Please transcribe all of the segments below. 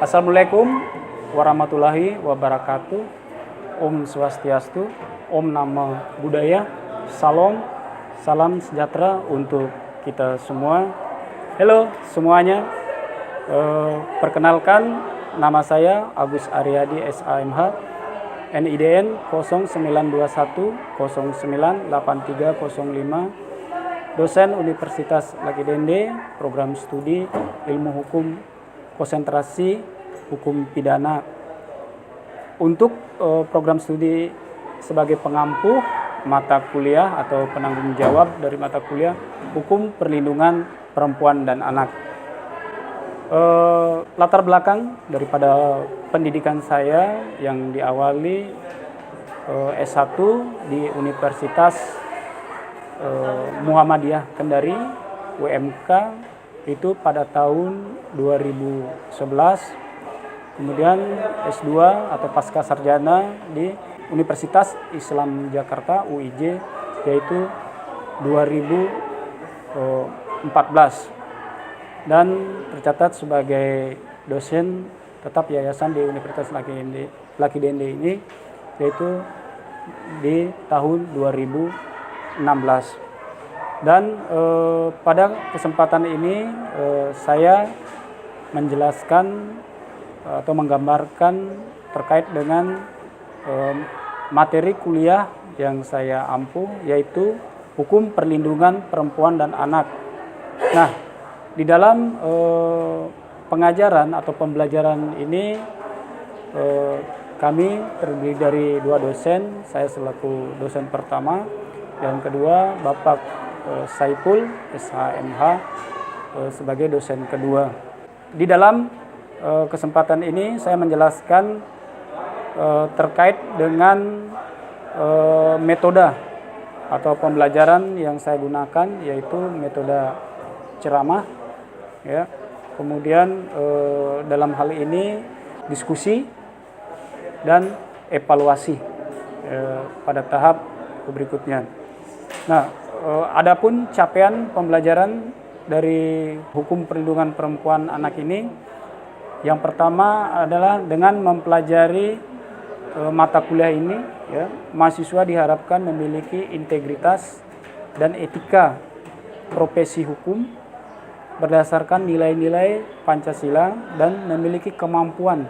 Assalamualaikum warahmatullahi wabarakatuh. Om Swastiastu, Om Namo Buddhaya, salam sejahtera untuk kita semua. Halo semuanya, perkenalkan nama saya Agus Aryadi SAMH, NIDN 0921098305, dosen Universitas Laki Dende, program studi ilmu hukum konsentrasi hukum pidana. Untuk program studi sebagai pengampu mata kuliah atau penanggung jawab dari mata kuliah hukum perlindungan perempuan dan anak. Latar belakang daripada pendidikan saya yang diawali S1 di Universitas Muhammadiyah Kendari UMK itu pada tahun 2011, kemudian S2 atau pasca sarjana di Universitas Islam Jakarta UIJ yaitu 2014, dan tercatat sebagai dosen tetap yayasan di Universitas Laki Dende ini yaitu di tahun 2016. Dan pada kesempatan ini saya menjelaskan atau menggambarkan terkait dengan materi kuliah yang saya ampu, yaitu hukum perlindungan perempuan dan anak. Nah, di dalam pengajaran atau pembelajaran ini kami terdiri dari dua dosen, saya selaku dosen pertama, dan kedua Bapak Saiful SHMH sebagai dosen kedua. Di dalam kesempatan ini saya menjelaskan terkait dengan metode atau pembelajaran yang saya gunakan, yaitu metode ceramah, ya. Kemudian dalam hal ini diskusi dan evaluasi pada tahap berikutnya. Nah, adapun capaian pembelajaran dari hukum perlindungan perempuan anak ini, yang pertama adalah dengan mempelajari mata kuliah ini, ya, mahasiswa diharapkan memiliki integritas dan etika profesi hukum berdasarkan nilai-nilai Pancasila dan memiliki kemampuan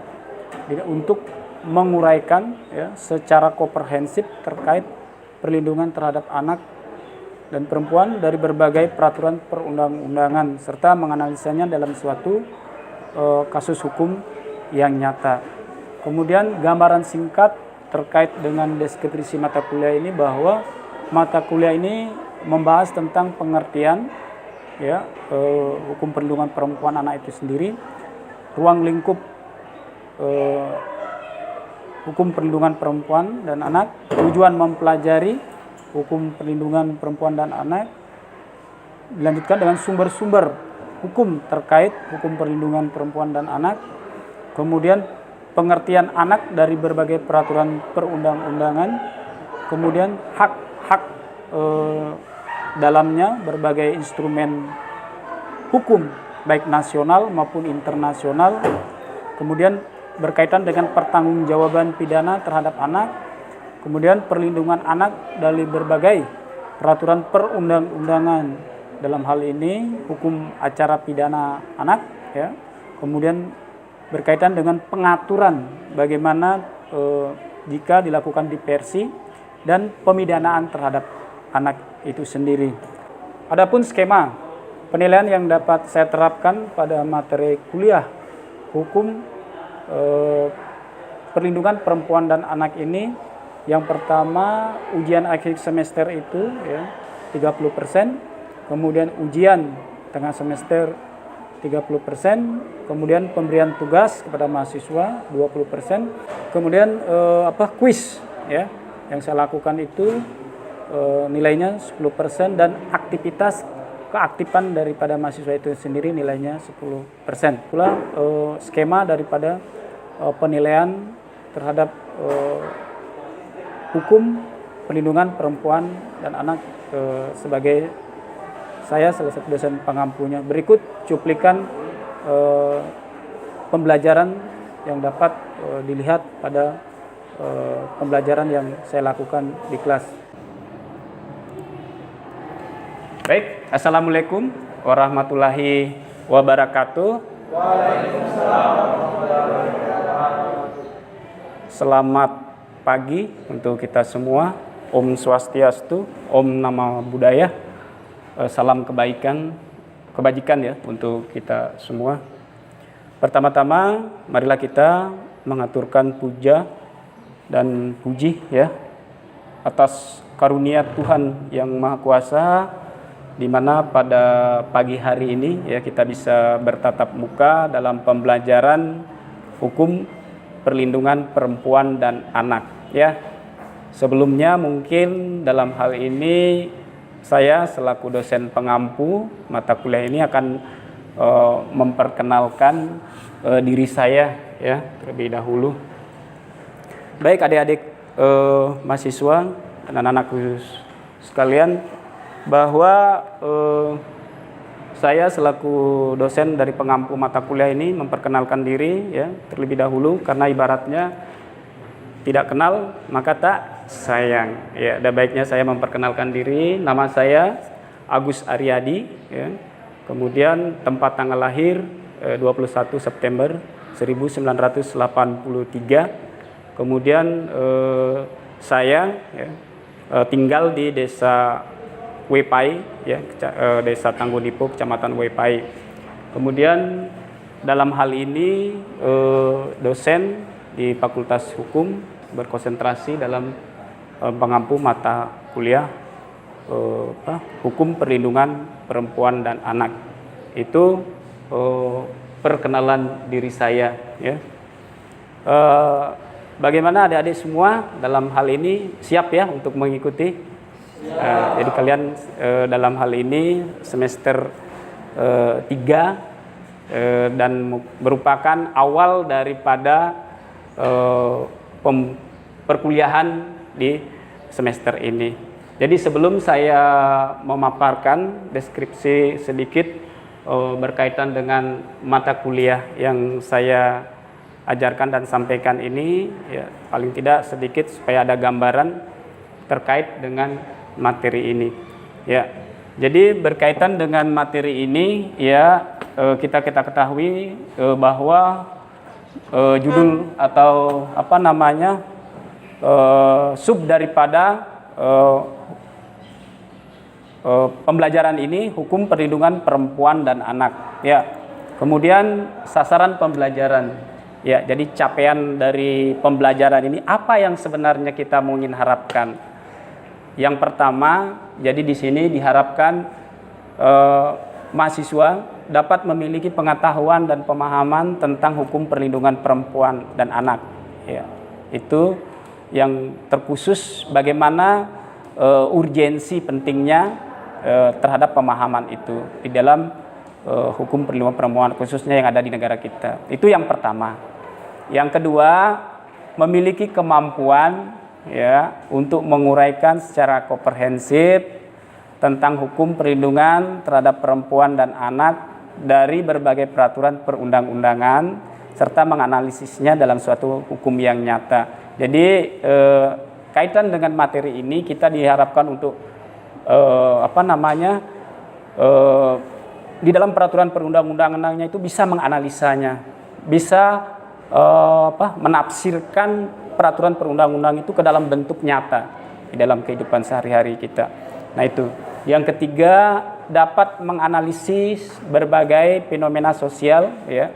untuk menguraikan, ya, secara komprehensif terkait perlindungan terhadap anak dan perempuan dari berbagai peraturan perundang-undangan serta menganalisanya dalam suatu kasus hukum yang nyata. Kemudian gambaran singkat terkait dengan deskripsi mata kuliah ini, bahwa mata kuliah ini membahas tentang pengertian, ya, hukum perlindungan perempuan anak itu sendiri, ruang lingkup hukum perlindungan perempuan dan anak, tujuan mempelajari hukum perlindungan perempuan dan anak, dilanjutkan dengan sumber-sumber hukum terkait hukum perlindungan perempuan dan anak, kemudian pengertian anak dari berbagai peraturan perundang-undangan, kemudian hak-hak dalamnya berbagai instrumen hukum baik nasional maupun internasional, kemudian berkaitan dengan pertanggungjawaban pidana terhadap anak, kemudian perlindungan anak dari berbagai peraturan perundang-undangan, dalam hal ini hukum acara pidana anak, ya. Kemudian berkaitan dengan pengaturan bagaimana jika dilakukan diversi dan pemidanaan terhadap anak itu sendiri. Adapun skema penilaian yang dapat saya terapkan pada materi kuliah hukum perlindungan perempuan dan anak ini, yang pertama ujian akhir semester itu, ya, 30%, kemudian ujian tengah semester 30%, kemudian pemberian tugas kepada mahasiswa 20%, kemudian kuis, ya, yang saya lakukan itu nilainya 10%, dan aktivitas keaktifan daripada mahasiswa itu sendiri nilainya 10%. Pula skema daripada penilaian terhadap hukum perlindungan perempuan dan anak sebagai saya salah satu dosen pengampunya. Berikut cuplikan pembelajaran yang dapat dilihat pada pembelajaran yang saya lakukan di kelas. Baik, Assalamualaikum warahmatullahi wabarakatuh. Waalaikumsalam warahmatullahi wabarakatuh. Selamat pagi untuk kita semua. Om Swastiastu, Om Namo Buddhaya. Salam kebajikan ya untuk kita semua. Pertama-tama, marilah kita mengaturkan puja dan puji ya atas karunia Tuhan yang Maha Kuasa, di mana pada pagi hari ini ya kita bisa bertatap muka dalam pembelajaran hukum perlindungan perempuan dan anak ya. Sebelumnya mungkin dalam hal ini saya selaku dosen pengampu mata kuliah ini akan memperkenalkan diri saya ya terlebih dahulu. Baik adik-adik mahasiswa dan anak-anak sekalian, bahwa saya selaku dosen dari pengampu mata kuliah ini memperkenalkan diri ya terlebih dahulu, karena ibaratnya tidak kenal maka tak sayang ya. Ada baiknya saya memperkenalkan diri. Nama saya Agus Aryadi ya. Kemudian tempat tanggal lahir 21 September 1983. Kemudian saya ya, tinggal di desa Wepai ya, desa Tanggudipo, Kecamatan Wepai. Kemudian dalam hal ini dosen di Fakultas Hukum, berkonsentrasi dalam pengampu mata kuliah hukum perlindungan perempuan dan anak. Itu perkenalan diri saya ya. Bagaimana adik-adik semua dalam hal ini siap ya untuk mengikuti? Jadi kalian dalam hal ini semester 3 dan merupakan awal daripada perkuliahan di semester ini. Jadi sebelum saya memaparkan deskripsi sedikit berkaitan dengan mata kuliah yang saya ajarkan dan sampaikan ini, ya, paling tidak sedikit supaya ada gambaran terkait dengan materi ini. Ya, jadi berkaitan dengan materi ini, ya kita ketahui bahwa judul atau apa namanya sub daripada pembelajaran ini hukum perlindungan perempuan dan anak ya. Kemudian sasaran pembelajaran ya, jadi capaian dari pembelajaran ini apa yang sebenarnya kita ingin harapkan. Yang pertama, jadi di sini diharapkan mahasiswa dapat memiliki pengetahuan dan pemahaman tentang hukum perlindungan perempuan dan anak ya. Itu yang terkhusus bagaimana urgensi pentingnya terhadap pemahaman itu di dalam hukum perlindungan perempuan khususnya yang ada di negara kita. Itu yang pertama. Yang kedua, memiliki kemampuan ya untuk menguraikan secara komprehensif tentang hukum perlindungan terhadap perempuan dan anak dari berbagai peraturan perundang-undangan serta menganalisisnya dalam suatu hukum yang nyata. Jadi kaitan dengan materi ini kita diharapkan untuk di dalam peraturan perundang-undangannya itu bisa menganalisanya, bisa menafsirkan peraturan perundang-undang itu ke dalam bentuk nyata di dalam kehidupan sehari-hari kita. Nah itu. Yang ketiga, dapat menganalisis berbagai fenomena sosial ya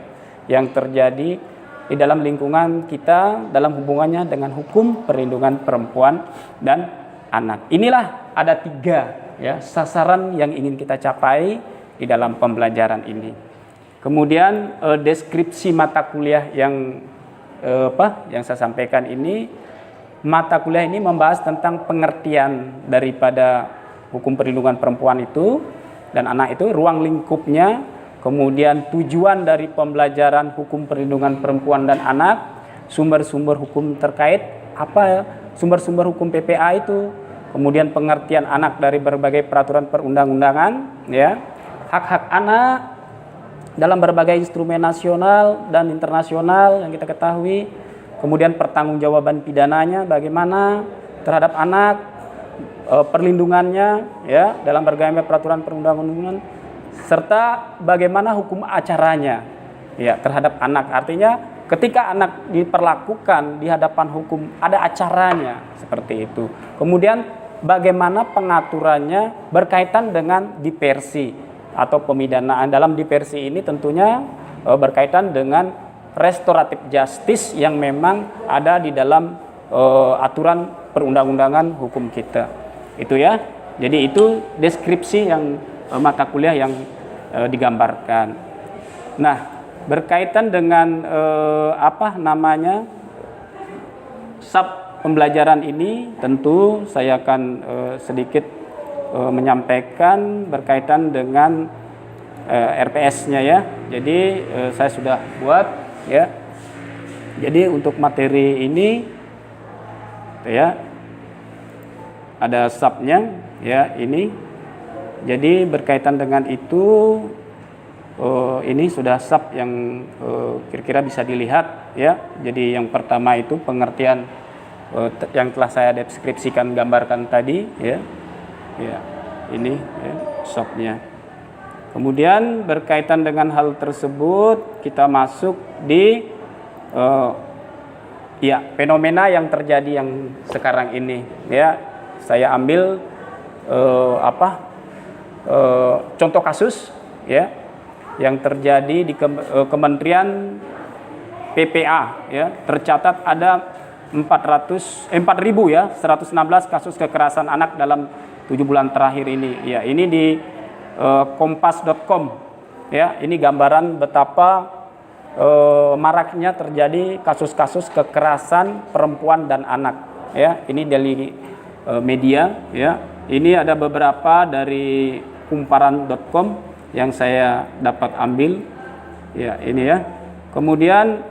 yang terjadi di dalam lingkungan kita dalam hubungannya dengan hukum perlindungan perempuan dan anak. Inilah ada 3 ya sasaran yang ingin kita capai di dalam pembelajaran ini. Kemudian deskripsi mata kuliah yang saya sampaikan ini, mata kuliah ini membahas tentang pengertian daripada hukum perlindungan perempuan itu dan anak itu, ruang lingkupnya, kemudian tujuan dari pembelajaran hukum perlindungan perempuan dan anak, sumber-sumber hukum terkait, apa sumber-sumber hukum PPA itu, kemudian pengertian anak dari berbagai peraturan perundang-undangan, ya, hak-hak anak, dalam berbagai instrumen nasional dan internasional yang kita ketahui. Kemudian pertanggungjawaban pidananya bagaimana terhadap anak, perlindungannya ya dalam berbagai peraturan perundang-undangan, serta bagaimana hukum acaranya ya terhadap anak. Artinya ketika anak diperlakukan di hadapan hukum ada acaranya seperti itu. Kemudian bagaimana pengaturannya berkaitan dengan diversi atau pemidanaan. Dalam diversi ini tentunya berkaitan dengan restoratif justice yang memang ada di dalam aturan perundang-undangan hukum kita. Itu ya. Jadi itu deskripsi yang mata kuliah yang digambarkan. Nah, berkaitan dengan sub pembelajaran ini, tentu saya akan sedikit menyampaikan berkaitan dengan RPS-nya ya. Jadi saya sudah buat ya. Jadi untuk materi ini ya ada subnya ya ini. Jadi berkaitan dengan itu ini sudah sub yang kira-kira bisa dilihat ya. Jadi yang pertama itu pengertian yang telah saya deskripsikan gambarkan tadi ya. Ya, ini ya, subnya. Kemudian berkaitan dengan hal tersebut kita masuk di fenomena yang terjadi yang sekarang ini ya. Saya ambil contoh kasus ya yang terjadi di Kementerian PPA ya. Tercatat ada 4.116 kasus kekerasan anak dalam 7 bulan terakhir ini ya. Ini di kompas.com ya. Ini gambaran betapa maraknya terjadi kasus-kasus kekerasan perempuan dan anak ya. Ini dari media ya. Ini ada beberapa dari kumparan.com yang saya dapat ambil ya, ini ya. Kemudian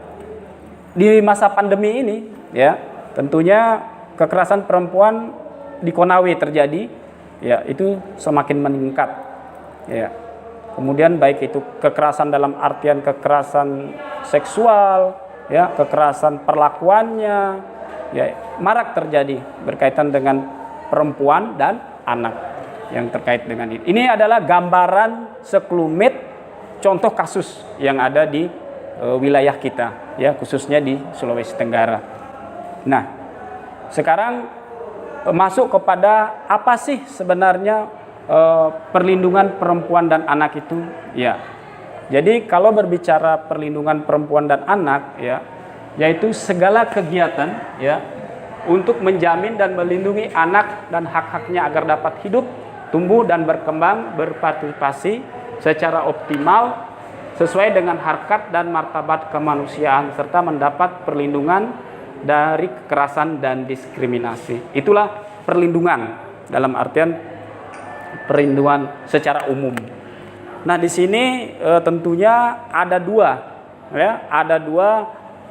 di masa pandemi ini ya, tentunya kekerasan perempuan di Konawe terjadi ya, itu semakin meningkat ya. Kemudian baik itu kekerasan dalam artian kekerasan seksual ya, kekerasan perlakuannya ya, marak terjadi berkaitan dengan perempuan dan anak yang terkait dengan ini. Ini adalah gambaran sekelumit contoh kasus yang ada di wilayah kita ya, khususnya di Sulawesi Tenggara. Nah, sekarang masuk kepada apa sih sebenarnya perlindungan perempuan dan anak itu ya. Jadi kalau berbicara perlindungan perempuan dan anak ya, yaitu segala kegiatan ya untuk menjamin dan melindungi anak dan hak-haknya agar dapat hidup, tumbuh dan berkembang, berpartisipasi secara optimal sesuai dengan harkat dan martabat kemanusiaan serta mendapat perlindungan dari kekerasan dan diskriminasi. Itulah perlindungan dalam artian perlindungan secara umum. Nah, di sini tentunya ada dua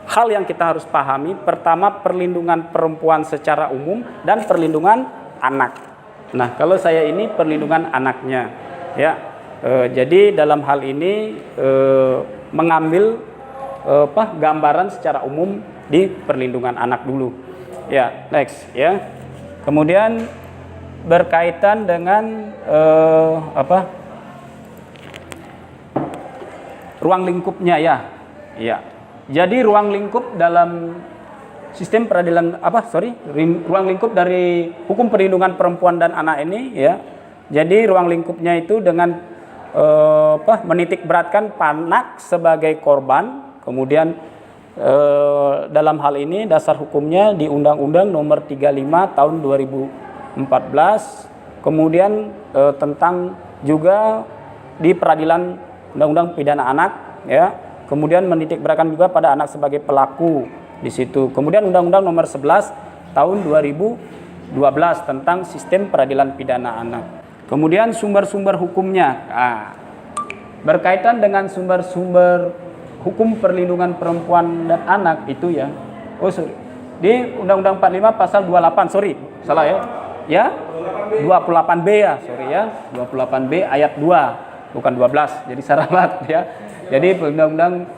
hal yang kita harus pahami. Pertama, perlindungan perempuan secara umum dan perlindungan anak. Nah, kalau saya ini perlindungan anaknya ya. Jadi dalam hal ini mengambil gambaran secara umum di perlindungan anak dulu. Ya, next ya. Kemudian berkaitan dengan ruang lingkupnya ya. Ya. Jadi ruang lingkup dalam sistem peradilan ruang lingkup dari hukum perlindungan perempuan dan anak ini ya. Jadi ruang lingkupnya itu dengan menitik beratkan anak sebagai korban. Kemudian dalam hal ini dasar hukumnya di Undang-Undang Nomor 35 Tahun 2014. Kemudian tentang juga di Peradilan Undang-Undang Pidana Anak ya. Kemudian menitik beratkan juga pada anak sebagai pelaku di situ. Kemudian Undang-Undang Nomor 11 Tahun 2012 tentang Sistem Peradilan Pidana Anak. Kemudian sumber-sumber hukumnya. Berkaitan dengan sumber-sumber hukum perlindungan perempuan dan anak itu ya. Di Undang-Undang 45 pasal 28, salah ya. Ya, 28B ya, 28B ayat 2, bukan 12. Jadi salah ya. Jadi Undang-Undang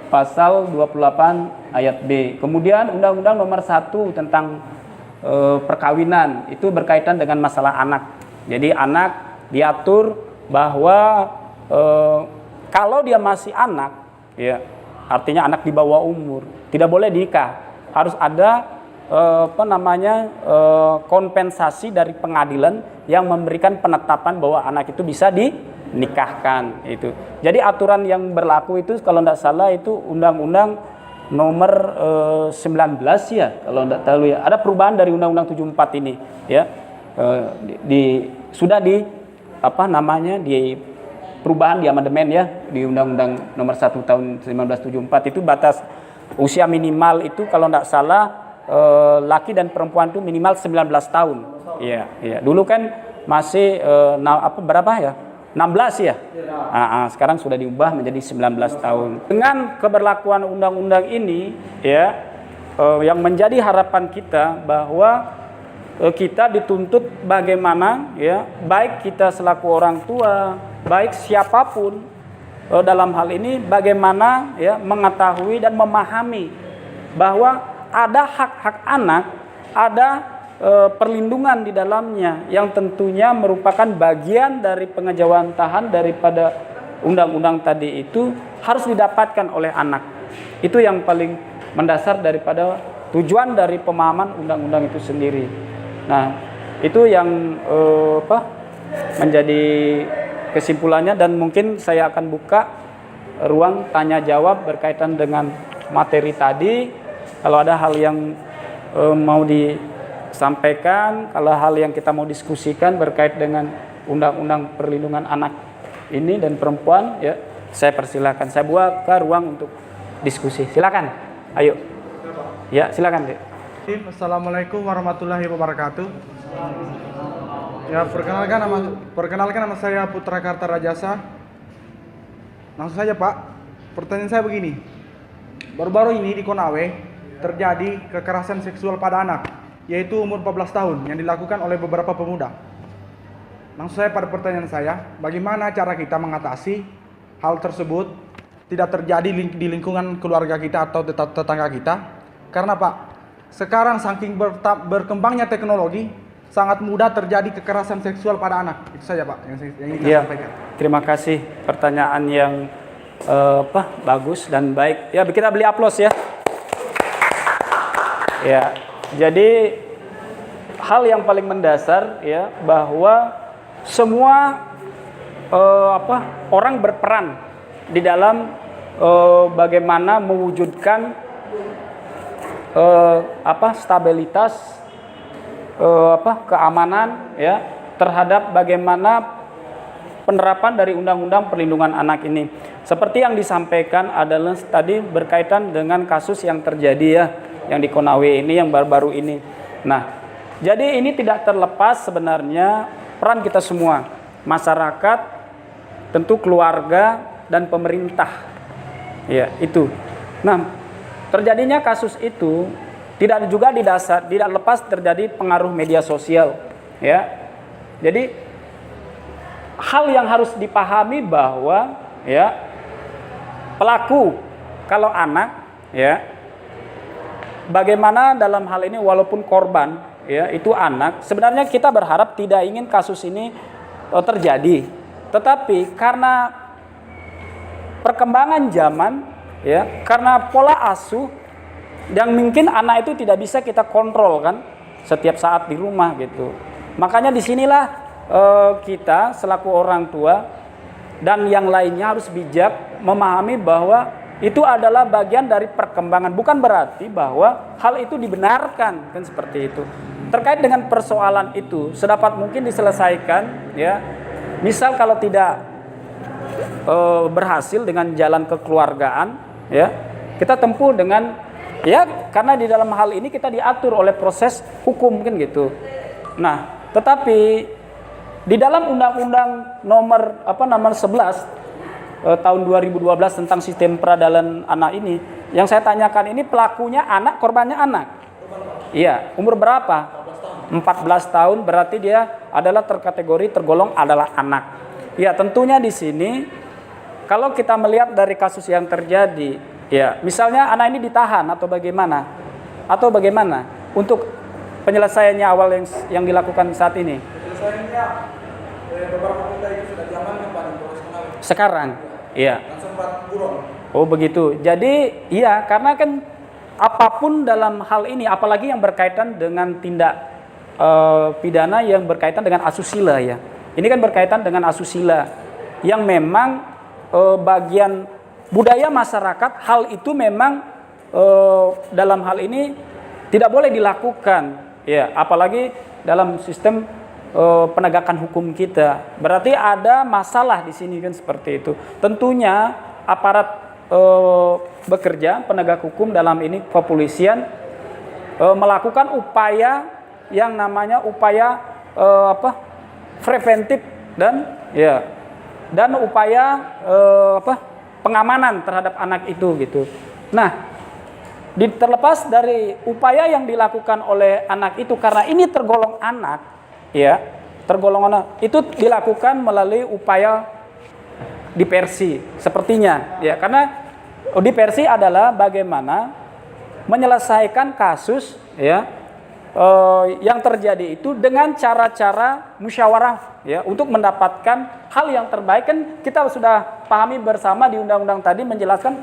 pasal 28 ayat B. Kemudian Undang-Undang nomor 1 tentang perkawinan itu berkaitan dengan masalah anak. Jadi anak diatur bahwa kalau dia masih anak, ya artinya anak di bawah umur, tidak boleh nikah. Harus ada kompensasi dari pengadilan yang memberikan penetapan bahwa anak itu bisa dinikahkan itu. Jadi aturan yang berlaku itu kalau tidak salah itu Undang-Undang nomor 19 ya, kalau tidak tahu ya. Ada perubahan dari Undang-Undang 74 ini ya. Sudah di perubahan di amandemen ya di Undang-Undang nomor 1 tahun 1974 itu batas usia minimal itu kalau tidak salah laki dan perempuan itu minimal 19 tahun. Iya, iya. Dulu kan masih berapa ya? 16 ya. Sekarang sudah diubah menjadi 19 tahun. Dengan keberlakuan undang-undang ini ya yang menjadi harapan kita bahwa kita dituntut bagaimana ya, baik kita selaku orang tua, baik siapapun dalam hal ini bagaimana ya mengetahui dan memahami bahwa ada hak-hak anak, ada perlindungan di dalamnya yang tentunya merupakan bagian dari pengejawantahan daripada undang-undang tadi itu harus didapatkan oleh anak. Itu yang paling mendasar daripada tujuan dari pemahaman undang-undang itu sendiri. Nah, itu yang menjadi kesimpulannya dan mungkin saya akan buka ruang tanya jawab berkaitan dengan materi tadi. Kalau ada hal yang mau disampaikan, kalau hal yang kita mau diskusikan berkait dengan undang-undang perlindungan anak ini dan perempuan, ya saya persilakan. Saya buka ruang untuk diskusi. Silakan. Ayo. Ya, silakan, Dek. Assalamualaikum warahmatullahi wabarakatuh. Ya, perkenalkan nama saya Putra Karta Rajasa. Langsung saja, Pak. Pertanyaan saya begini. Baru-baru ini di Konawe terjadi kekerasan seksual pada anak, yaitu umur 14 tahun yang dilakukan oleh beberapa pemuda. Langsung saya pada pertanyaan saya, bagaimana cara kita mengatasi hal tersebut tidak terjadi di lingkungan keluarga kita atau tetangga kita? Karena Pak, sekarang saking berkembangnya teknologi, sangat mudah terjadi kekerasan seksual pada anak. Itu saja Pak yang ingin saya sampaikan. Terima kasih, pertanyaan yang bagus dan baik. Ya, kita beli aplaus ya. Ya, jadi hal yang paling mendasar ya bahwa semua orang berperan di dalam bagaimana mewujudkan stabilitas keamanan ya terhadap bagaimana penerapan dari Undang-Undang Perlindungan Anak ini. Seperti yang disampaikan adalah tadi berkaitan dengan kasus yang terjadi ya, yang di Konawe ini, yang baru-baru ini. Nah, jadi ini tidak terlepas sebenarnya peran kita semua, masyarakat, tentu keluarga dan pemerintah. Ya, itu. Nah, terjadinya kasus itu tidak lepas terjadi pengaruh media sosial, ya. Jadi hal yang harus dipahami bahwa ya pelaku kalau anak ya bagaimana dalam hal ini walaupun korban ya itu anak, sebenarnya kita berharap tidak ingin kasus ini terjadi. Tetapi karena perkembangan zaman ya, karena pola asuh yang mungkin anak itu tidak bisa kita kontrol kan setiap saat di rumah gitu. Makanya disinilah kita selaku orang tua dan yang lainnya harus bijak memahami bahwa itu adalah bagian dari perkembangan. Bukan berarti bahwa hal itu dibenarkan kan seperti itu. Terkait dengan persoalan itu sedapat mungkin diselesaikan ya. Misal kalau tidak berhasil dengan jalan kekeluargaan ya, kita tempuh dengan ya karena di dalam hal ini kita diatur oleh proses hukum kan gitu. Nah, tetapi di dalam Undang-Undang nomor 11 tahun 2012 tentang sistem peradilan anak ini, yang saya tanyakan ini pelakunya anak, korbannya anak. Iya, umur berapa? 14 tahun, berarti dia adalah tergolong adalah anak. Ya, tentunya di sini kalau kita melihat dari kasus yang terjadi, ya, misalnya anak ini ditahan atau bagaimana untuk penyelesaiannya awal yang dilakukan saat ini. Penyelesaiannya beberapa pemuda itu sudah diamankan Pak di Polres Konawe. Sekarang, iya. Dan sempat buron. Oh begitu. Jadi iya, karena kan apapun dalam hal ini, apalagi yang berkaitan dengan tindak pidana yang berkaitan dengan asusila ya. Ini kan berkaitan dengan asusila yang memang bagian budaya masyarakat. Hal itu memang dalam hal ini tidak boleh dilakukan ya, apalagi dalam sistem penegakan hukum kita. Berarti ada masalah di sini kan seperti itu. Tentunya aparat bekerja penegak hukum dalam ini kepolisian melakukan upaya yang namanya upaya preventif dan upaya pengamanan terhadap anak itu gitu. Nah, terlepas dari upaya yang dilakukan oleh anak itu, karena ini tergolong anak ya, tergolong anak itu dilakukan melalui upaya diversi sepertinya ya, karena diversi adalah bagaimana menyelesaikan kasus ya yang terjadi itu dengan cara-cara musyawarah ya, untuk mendapatkan hal yang terbaik. Kan kita sudah pahami bersama di undang-undang tadi menjelaskan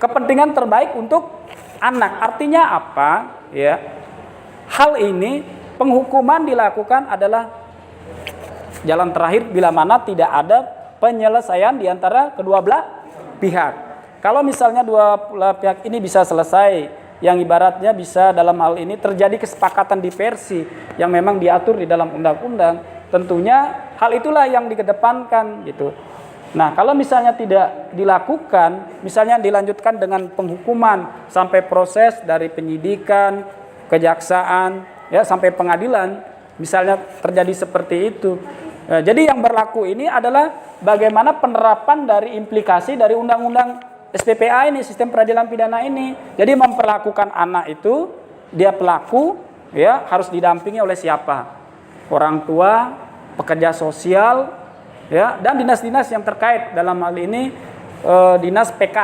kepentingan terbaik untuk anak. Artinya apa ya? Hal ini penghukuman dilakukan adalah jalan terakhir bila mana tidak ada penyelesaian di antara kedua belah pihak. Kalau misalnya dua belah pihak ini bisa selesai, yang ibaratnya bisa dalam hal ini terjadi kesepakatan diversi yang memang diatur di dalam undang-undang, tentunya hal itulah yang dikedepankan gitu. Nah, kalau misalnya tidak dilakukan, misalnya dilanjutkan dengan penghukuman sampai proses dari penyidikan, kejaksaan, ya sampai pengadilan, misalnya terjadi seperti itu. Nah, jadi yang berlaku ini adalah bagaimana penerapan dari implikasi dari undang-undang SPPA ini, sistem peradilan pidana ini. Jadi memperlakukan anak itu, dia pelaku ya harus didampingi oleh siapa? Orang tua, pekerja sosial ya, dan dinas-dinas yang terkait. Dalam hal ini dinas PK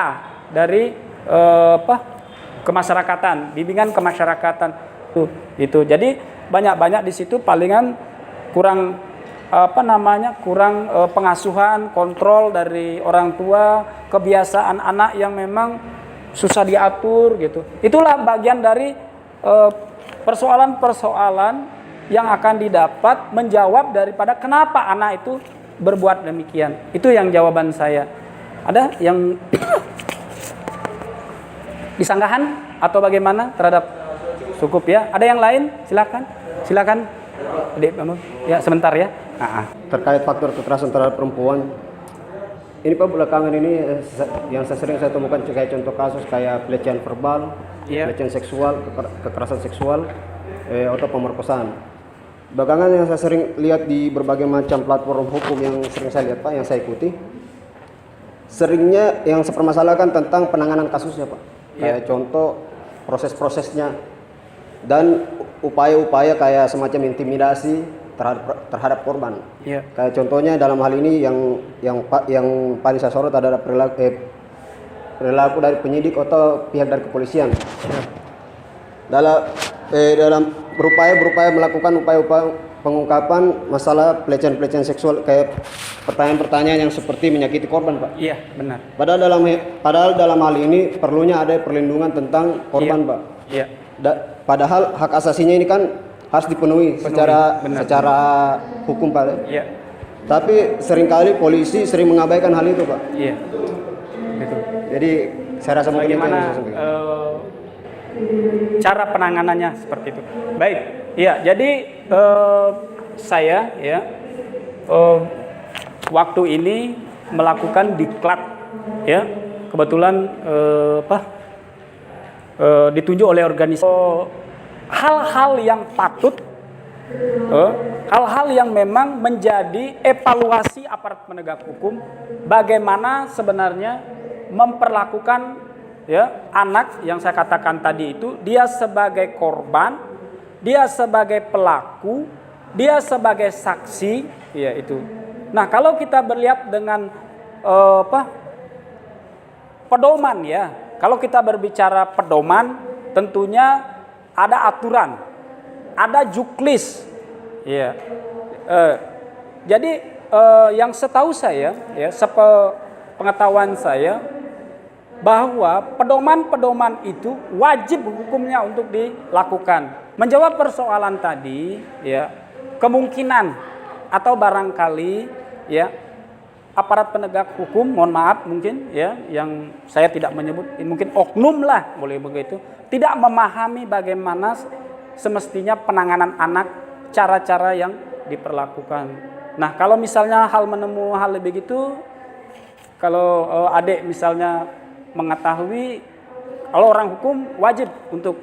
dari kemasyarakatan, bimbingan kemasyarakatan itu. Jadi banyak-banyak di situ palingan kurang kurang pengasuhan, kontrol dari orang tua, kebiasaan anak yang memang susah diatur gitu. Itulah bagian dari persoalan-persoalan yang akan didapat menjawab daripada kenapa anak itu berbuat demikian. Itu yang jawaban saya. Ada yang disanggahan atau bagaimana terhadap cukup ya? Ada yang lain? Silakan. Adik, ya sebentar ya. Terkait faktor kekerasan terhadap perempuan, ini Pak, belakangan ini yang sering saya temukan kayak contoh kasus kayak pelecehan verbal, pelecehan seksual, kekerasan seksual, atau pemerkosaan. Belakangan yang saya sering lihat di berbagai macam platform hukum yang sering saya lihat Pak, yang saya ikuti, seringnya yang saya permasalahkan tentang penanganan kasusnya Pak. Kayak contoh proses-prosesnya dan upaya-upaya kayak semacam intimidasi terhadap korban. Kayak contohnya dalam hal ini yang paling saya sorot adalah perilaku dari penyidik atau pihak dari kepolisian. Dalam berupaya melakukan upaya pengungkapan masalah pelecehan seksual, kayak pertanyaan-pertanyaan yang seperti menyakiti korban Pak. Iya, benar. Padahal dalam hal ini perlunya ada perlindungan tentang korban Pak. Iya. Padahal hak asasinya ini kan harus dipenuhi secara hukum Pak. Iya. Tapi seringkali polisi sering mengabaikan hal itu Pak. Iya. Betul. Jadi saya rasa bagaimana cara penanganannya seperti itu. Baik. Iya, jadi saya ya waktu ini melakukan diklat ya. Kebetulan ditunjuk oleh organisasi hal-hal yang patut, hal-hal yang memang menjadi evaluasi aparat penegak hukum, bagaimana sebenarnya memperlakukan ya anak yang saya katakan tadi itu, dia sebagai korban, dia sebagai pelaku, dia sebagai saksi, ya itu. Nah, kalau kita berlihat dengan pedoman ya. Kalau kita berbicara pedoman, tentunya ada aturan, ada juklis, ya. Jadi yang setahu saya, ya, sepengetahuan saya, bahwa pedoman-pedoman itu wajib hukumnya untuk dilakukan. Menjawab persoalan tadi, ya, kemungkinan atau barangkali, ya, aparat penegak hukum, mohon maaf mungkin, ya, yang saya tidak menyebut, mungkin oknum lah, boleh begitu, tidak memahami bagaimana semestinya penanganan anak, cara-cara yang diperlakukan. Nah, kalau misalnya hal lebih gitu, kalau adik misalnya mengetahui, kalau orang hukum wajib untuk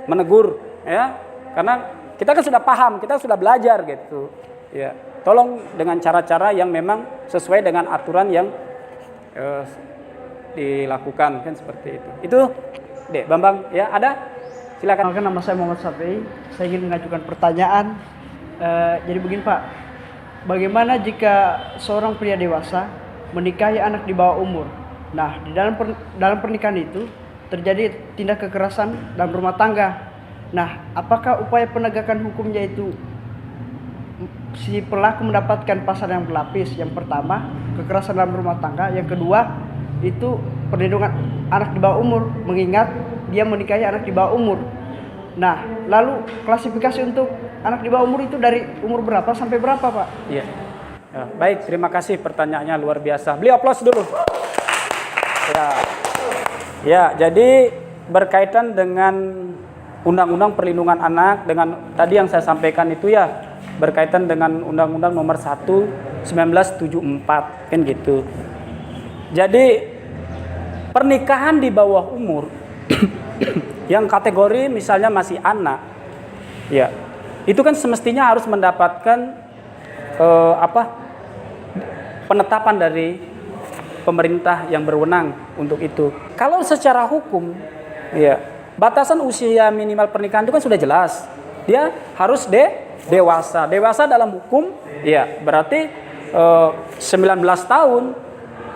menegur, ya, karena kita kan sudah paham, kita sudah belajar gitu, ya. Tolong dengan cara-cara yang memang sesuai dengan aturan yang dilakukan, kan seperti itu. Itu, Dek Bambang, ya, ada? Silakan. Nama saya Muhammad Safi. Saya ingin mengajukan pertanyaan. Jadi begini Pak, bagaimana jika seorang pria dewasa menikahi anak di bawah umur? Nah, di dalam pernikahan itu terjadi tindak kekerasan dalam rumah tangga. Nah, apakah upaya penegakan hukumnya itu si pelaku mendapatkan pasal yang berlapis? Yang pertama, kekerasan dalam rumah tangga. Yang kedua, itu perlindungan anak di bawah umur, mengingat dia menikahi anak di bawah umur. Nah, lalu klasifikasi untuk anak di bawah umur itu dari umur berapa sampai berapa, Pak? Iya. Ya, baik, terima kasih, pertanyaannya luar biasa. Beli aplaus dulu. Ya, jadi berkaitan dengan Undang-Undang Perlindungan Anak, dengan tadi yang saya sampaikan itu, ya, berkaitan dengan Undang-Undang Nomor 1 1974, kan gitu. Jadi pernikahan di bawah umur yang kategori misalnya masih anak, ya, itu kan semestinya harus mendapatkan penetapan dari pemerintah yang berwenang untuk itu. Kalau secara hukum, ya, batasan usia minimal pernikahan itu kan sudah jelas. Dia harus dewasa. Dewasa dalam hukum, ya, berarti 19 tahun,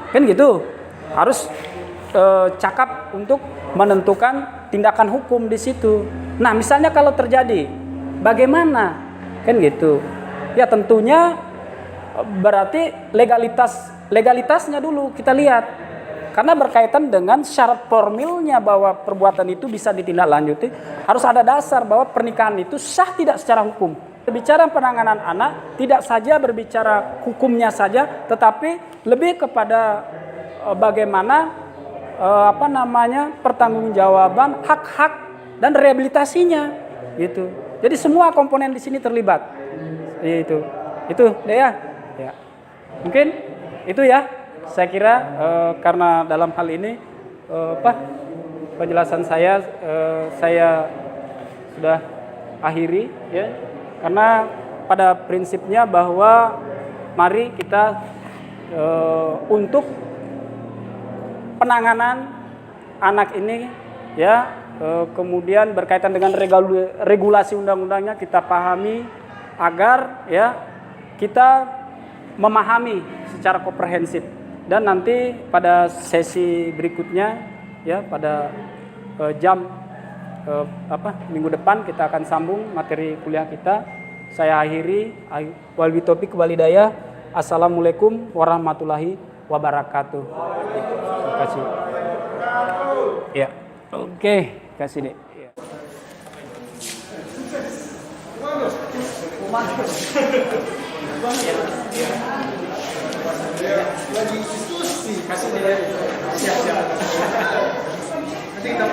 kan gitu. Harus cakap untuk menentukan tindakan hukum di situ. Nah, misalnya kalau terjadi, bagaimana? Kan gitu. Ya, tentunya berarti legalitasnya dulu kita lihat. Karena berkaitan dengan syarat formilnya bahwa perbuatan itu bisa ditindaklanjuti, harus ada dasar bahwa pernikahan itu sah tidak secara hukum. Berbicara penanganan anak tidak saja berbicara hukumnya saja, tetapi lebih kepada bagaimana pertanggungjawaban hak-hak dan rehabilitasinya gitu. Jadi semua komponen di sini terlibat. Itu deh ya. Ya. Mungkin itu ya. Saya kira karena dalam hal ini penjelasan saya sudah akhiri, ya. Karena pada prinsipnya bahwa mari kita untuk penanganan anak ini, ya, kemudian berkaitan dengan regulasi undang-undangnya kita pahami agar, ya, kita memahami secara komprehensif. Dan nanti pada sesi berikutnya, ya, pada minggu depan kita akan sambung materi kuliah kita. Saya akhiri, wabillahi taufiq wal hidayah. Assalamualaikum warahmatullahi wabarakatuh. Terima kasih. Ya, oke, kasih deh. Ya. Lagi diskusi, kasih deh. Siap-siap. Nanti kita